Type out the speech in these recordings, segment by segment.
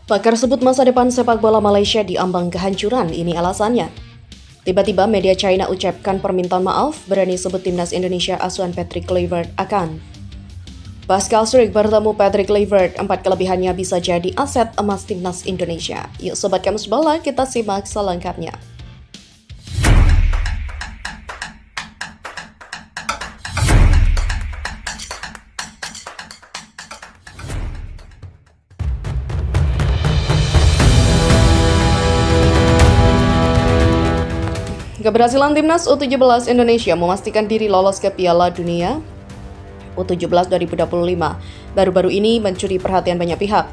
Pakar sebut masa depan sepak bola Malaysia diambang kehancuran, ini alasannya. Tiba-tiba media China ucapkan permintaan maaf, berani sebut timnas Indonesia asuhan Patrick Kluivert akan. Pascal Struijk bertemu Patrick Kluivert, 4 kelebihannya bisa jadi aset emas timnas Indonesia. Yuk Sobat Kamus Bola, kita simak selengkapnya. Keberhasilan timnas U17 Indonesia memastikan diri lolos ke Piala Dunia U17 2025 baru-baru ini mencuri perhatian banyak pihak.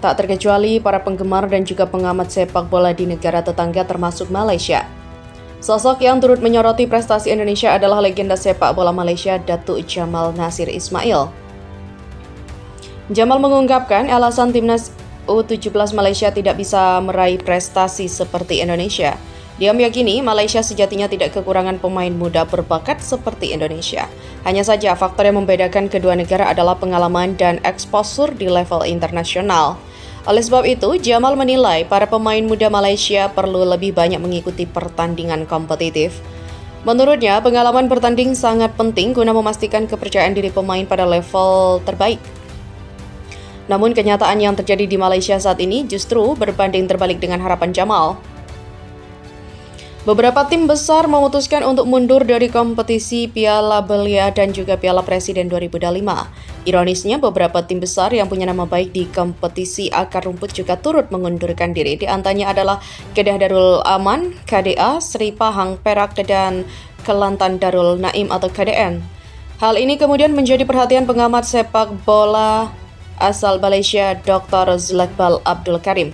Tak terkecuali para penggemar dan juga pengamat sepak bola di negara tetangga termasuk Malaysia. Sosok yang turut menyoroti prestasi Indonesia adalah legenda sepak bola Malaysia Datuk Jamal Nasir Ismail. Jamal mengungkapkan alasan timnas U17 Malaysia tidak bisa meraih prestasi seperti Indonesia. Dia meyakini Malaysia sejatinya tidak kekurangan pemain muda berbakat seperti Indonesia. Hanya saja faktor yang membedakan kedua negara adalah pengalaman dan eksposur di level internasional. Oleh sebab itu, Jamal menilai para pemain muda Malaysia perlu lebih banyak mengikuti pertandingan kompetitif. Menurutnya, pengalaman bertanding sangat penting guna memastikan kepercayaan diri pemain pada level terbaik. Namun kenyataan yang terjadi di Malaysia saat ini justru berbanding terbalik dengan harapan Jamal. Beberapa tim besar memutuskan untuk mundur dari kompetisi Piala Belia dan juga Piala Presiden 2025. Ironisnya, beberapa tim besar yang punya nama baik di kompetisi akar rumput juga turut mengundurkan diri. Di antaranya adalah Kedah Darul Aman, KDA, Seri Pahang, Perak, dan Kelantan Darul Naim atau KDN. Hal ini kemudian menjadi perhatian pengamat sepak bola asal Malaysia, Dr. Zulakbal Abdul Karim.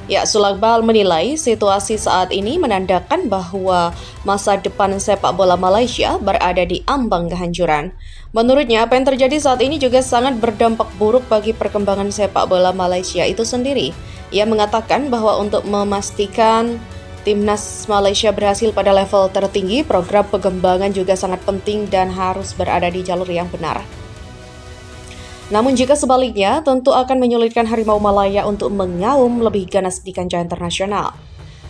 Ya, Zulakbal menilai situasi saat ini menandakan bahwa masa depan sepak bola Malaysia berada di ambang kehancuran. Menurutnya, apa yang terjadi saat ini juga sangat berdampak buruk bagi perkembangan sepak bola Malaysia itu sendiri. Ia mengatakan bahwa untuk memastikan timnas Malaysia berhasil pada level tertinggi, program pengembangan juga sangat penting dan harus berada di jalur yang benar. Namun jika sebaliknya, tentu akan menyulitkan Harimau Malaya untuk mengaum lebih ganas di kancah internasional.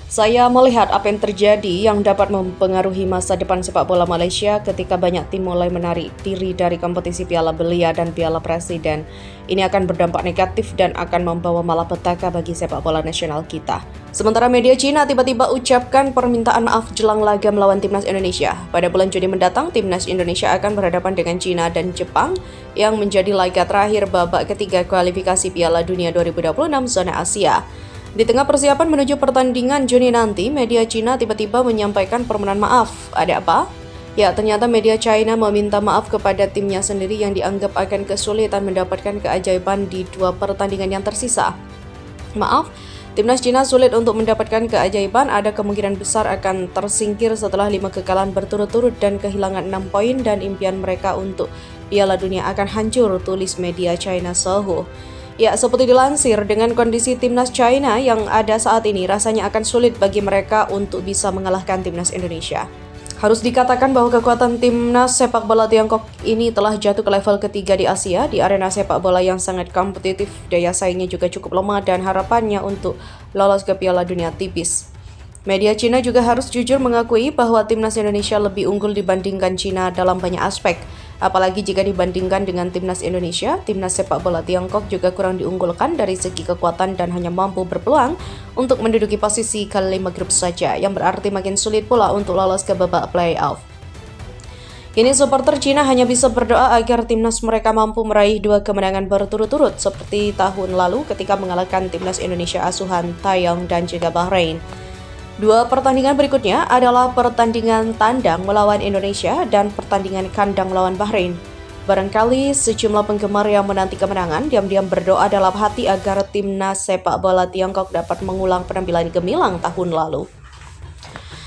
Saya melihat apa yang terjadi yang dapat mempengaruhi masa depan sepak bola Malaysia ketika banyak tim mulai menarik diri dari kompetisi Piala Belia dan Piala Presiden. Ini akan berdampak negatif dan akan membawa malapetaka bagi sepak bola nasional kita. Sementara media Cina tiba-tiba ucapkan permintaan maaf jelang laga melawan timnas Indonesia. Pada bulan Juni mendatang, timnas Indonesia akan berhadapan dengan Cina dan Jepang yang menjadi laga terakhir babak ketiga kualifikasi Piala Dunia 2026 zona Asia. Di tengah persiapan menuju pertandingan Juni nanti, media Cina tiba-tiba menyampaikan permohonan maaf. Ada apa? Ya, ternyata media China meminta maaf kepada timnya sendiri yang dianggap akan kesulitan mendapatkan keajaiban di 2 pertandingan yang tersisa. Maaf, timnas Cina sulit untuk mendapatkan keajaiban, ada kemungkinan besar akan tersingkir setelah 5 kekalahan berturut-turut dan kehilangan 6 poin dan impian mereka untuk Piala Dunia akan hancur, tulis media China Sohu. Ya, seperti dilansir, dengan kondisi timnas China yang ada saat ini, rasanya akan sulit bagi mereka untuk bisa mengalahkan timnas Indonesia. Harus dikatakan bahwa kekuatan timnas sepak bola Tiongkok ini telah jatuh ke level ketiga di Asia, di arena sepak bola yang sangat kompetitif, daya saingnya juga cukup lemah dan harapannya untuk lolos ke Piala Dunia tipis. Media Cina juga harus jujur mengakui bahwa timnas Indonesia lebih unggul dibandingkan Cina dalam banyak aspek. Apalagi jika dibandingkan dengan timnas Indonesia, timnas sepak bola Tiongkok juga kurang diunggulkan dari segi kekuatan dan hanya mampu berpeluang untuk menduduki posisi ke-5 grup saja, yang berarti makin sulit pula untuk lolos ke babak playoff. Kini supporter Cina hanya bisa berdoa agar timnas mereka mampu meraih 2 kemenangan berturut-turut seperti tahun lalu ketika mengalahkan timnas Indonesia asuhan Thailand dan juga Bahrain. 2 pertandingan berikutnya adalah pertandingan tandang melawan Indonesia dan pertandingan kandang melawan Bahrain. Barangkali sejumlah penggemar yang menanti kemenangan diam-diam berdoa dalam hati agar timnas sepak bola Tiongkok dapat mengulang penampilan gemilang tahun lalu.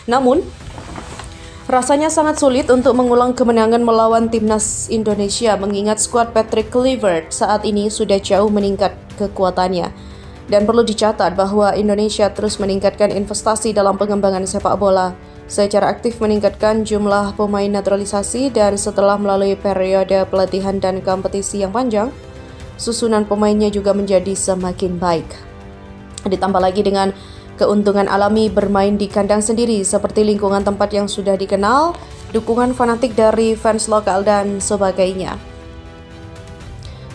Namun, rasanya sangat sulit untuk mengulang kemenangan melawan timnas Indonesia mengingat skuad Patrick Kluivert saat ini sudah jauh meningkat kekuatannya. Dan perlu dicatat bahwa Indonesia terus meningkatkan investasi dalam pengembangan sepak bola, secara aktif meningkatkan jumlah pemain naturalisasi dan setelah melalui periode pelatihan dan kompetisi yang panjang, susunan pemainnya juga menjadi semakin baik. Ditambah lagi dengan keuntungan alami bermain di kandang sendiri seperti lingkungan tempat yang sudah dikenal, dukungan fanatik dari fans lokal dan sebagainya.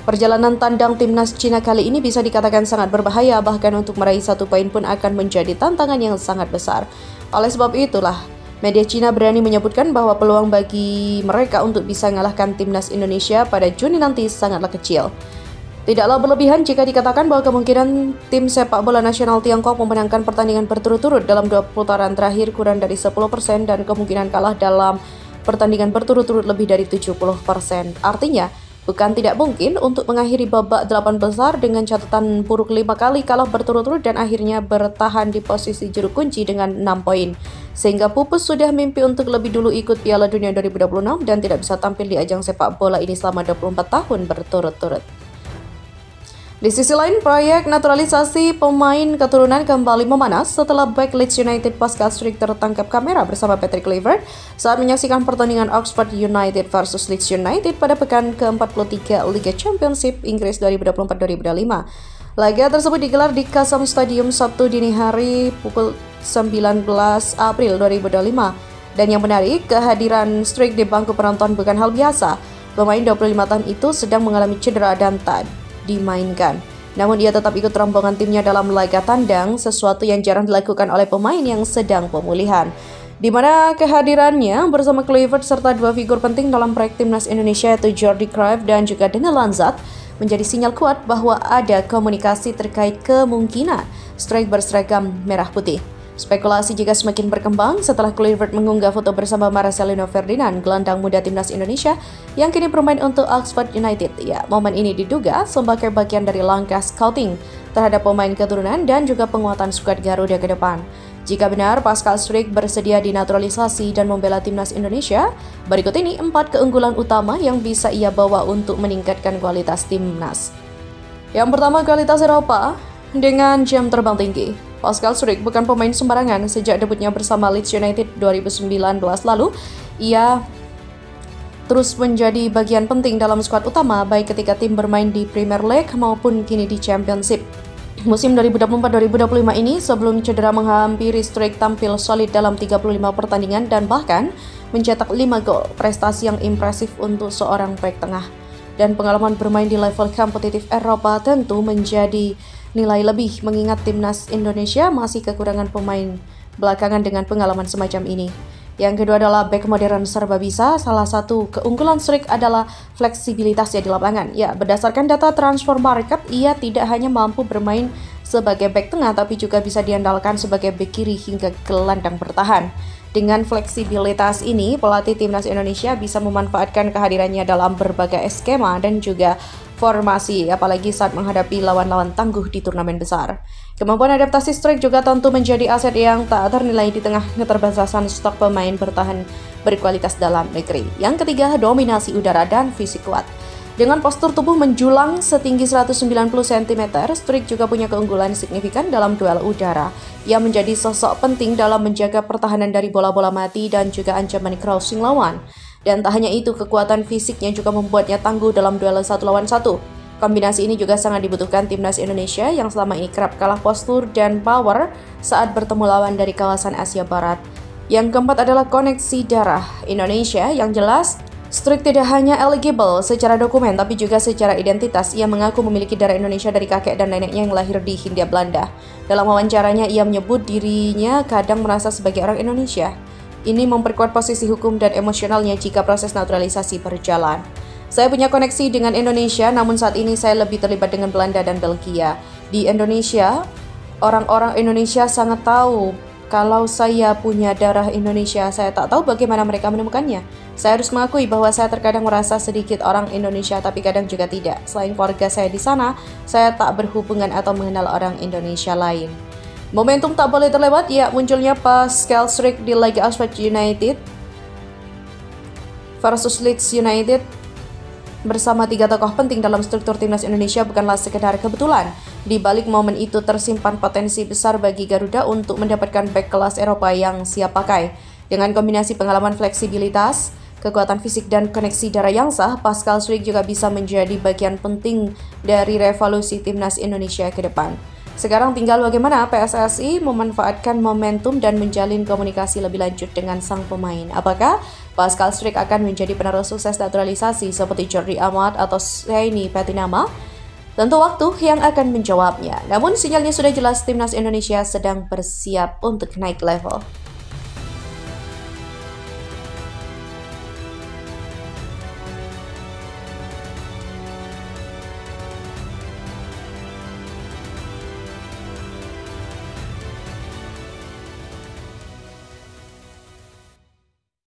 Perjalanan tandang timnas Cina kali ini bisa dikatakan sangat berbahaya, bahkan untuk meraih 1 poin pun akan menjadi tantangan yang sangat besar. Oleh sebab itulah, media Cina berani menyebutkan bahwa peluang bagi mereka untuk bisa mengalahkan timnas Indonesia pada Juni nanti sangatlah kecil. Tidaklah berlebihan jika dikatakan bahwa kemungkinan tim sepak bola nasional Tiongkok memenangkan pertandingan berturut-turut dalam 2 putaran terakhir kurang dari 10% dan kemungkinan kalah dalam pertandingan berturut-turut lebih dari 70%. Artinya, bukan tidak mungkin untuk mengakhiri babak 8 besar dengan catatan buruk 5 kali kalah berturut-turut dan akhirnya bertahan di posisi juru kunci dengan 6 poin. Sehingga pupus sudah mimpi untuk lebih dulu ikut Piala Dunia 2026 dan tidak bisa tampil di ajang sepak bola ini selama 24 tahun berturut-turut. Di sisi lain, proyek naturalisasi pemain keturunan kembali memanas setelah bek Leeds United Pascal Struijk tertangkap kamera bersama Patrick Kluivert saat menyaksikan pertandingan Oxford United versus Leeds United pada pekan ke-43 Liga Championship Inggris 2024-2025. Laga tersebut digelar di Kasam Stadium Sabtu dini hari pukul 19 April 2025. Dan yang menarik, kehadiran Struijk di bangku penonton bukan hal biasa. Pemain 25 tahun itu sedang mengalami cedera dan tak dimainkan. Namun ia tetap ikut rombongan timnya dalam laga tandang, sesuatu yang jarang dilakukan oleh pemain yang sedang pemulihan. Di mana kehadirannya bersama Kluivert serta 2 figur penting dalam proyek timnas Indonesia yaitu Jordi Cruyff dan juga Daniel Lanzat menjadi sinyal kuat bahwa ada komunikasi terkait kemungkinan Struijk berseragam merah putih. Spekulasi juga semakin berkembang setelah Kluivert mengunggah foto bersama Marcelino Ferdinand, gelandang muda timnas Indonesia yang kini bermain untuk Oxford United. Ya, momen ini diduga sebagai bagian dari langkah scouting terhadap pemain keturunan dan juga penguatan skuad Garuda ke depan. Jika benar Pascal Struijk bersedia dinaturalisasi dan membela timnas Indonesia, berikut ini 4 keunggulan utama yang bisa ia bawa untuk meningkatkan kualitas timnas. Yang pertama, kualitas Eropa dengan jam terbang tinggi. Pascal Struijk bukan pemain sembarangan. Sejak debutnya bersama Leeds United 2019 lalu, ia terus menjadi bagian penting dalam skuad utama baik ketika tim bermain di Premier League maupun kini di Championship. Musim 2024-2025 ini sebelum cedera menghampiri, Struijk tampil solid dalam 35 pertandingan dan bahkan mencetak 5 gol, prestasi yang impresif untuk seorang bek tengah. Dan pengalaman bermain di level kompetitif Eropa tentu menjadi nilai lebih mengingat timnas Indonesia masih kekurangan pemain belakangan dengan pengalaman semacam ini. Yang kedua adalah bek modern serba bisa. Salah satu keunggulan Struijk adalah fleksibilitasnya di lapangan. Ya, berdasarkan data transfer market, ia tidak hanya mampu bermain sebagai bek tengah tapi juga bisa diandalkan sebagai bek kiri hingga gelandang bertahan. Dengan fleksibilitas ini, pelatih timnas Indonesia bisa memanfaatkan kehadirannya dalam berbagai skema dan juga formasi, apalagi saat menghadapi lawan-lawan tangguh di turnamen besar. Kemampuan adaptasi Struijk juga tentu menjadi aset yang tak ternilai di tengah keterbatasan stok pemain bertahan berkualitas dalam negeri. Yang ketiga, dominasi udara dan fisik kuat. Dengan postur tubuh menjulang setinggi 190 cm, Struijk juga punya keunggulan signifikan dalam duel udara. Ia menjadi sosok penting dalam menjaga pertahanan dari bola-bola mati dan juga ancaman crossing lawan. Dan tak hanya itu, kekuatan fisiknya juga membuatnya tangguh dalam duel 1 lawan 1. Kombinasi ini juga sangat dibutuhkan timnas Indonesia yang selama ini kerap kalah postur dan power saat bertemu lawan dari kawasan Asia Barat. Yang keempat adalah koneksi darah Indonesia yang jelas. Struijk tidak hanya eligible secara dokumen tapi juga secara identitas. Ia mengaku memiliki darah Indonesia dari kakek dan neneknya yang lahir di Hindia Belanda. Dalam wawancaranya, ia menyebut dirinya kadang merasa sebagai orang Indonesia. Ini memperkuat posisi hukum dan emosionalnya jika proses naturalisasi berjalan. Saya punya koneksi dengan Indonesia, namun saat ini saya lebih terlibat dengan Belanda dan Belgia. Di Indonesia, orang-orang Indonesia sangat tahu kalau saya punya darah Indonesia. Saya tak tahu bagaimana mereka menemukannya. Saya harus mengakui bahwa saya terkadang merasa sedikit orang Indonesia, tapi kadang juga tidak. Selain keluarga saya di sana, saya tak berhubungan atau mengenal orang Indonesia lain. Momentum tak boleh terlewat, ya munculnya Pascal Struijk di laga Oxford United versus Leeds United bersama 3 tokoh penting dalam struktur timnas Indonesia bukanlah sekedar kebetulan. Di balik momen itu tersimpan potensi besar bagi Garuda untuk mendapatkan bek kelas Eropa yang siap pakai. Dengan kombinasi pengalaman fleksibilitas, kekuatan fisik dan koneksi darah yang sah, Pascal Struijk juga bisa menjadi bagian penting dari revolusi timnas Indonesia ke depan. Sekarang tinggal bagaimana PSSI memanfaatkan momentum dan menjalin komunikasi lebih lanjut dengan sang pemain. Apakah Pascal Struijk akan menjadi penerus sukses naturalisasi seperti Jordi Amat atau Saini Petinama? Tentu waktu yang akan menjawabnya. Namun sinyalnya sudah jelas, timnas Indonesia sedang bersiap untuk naik level.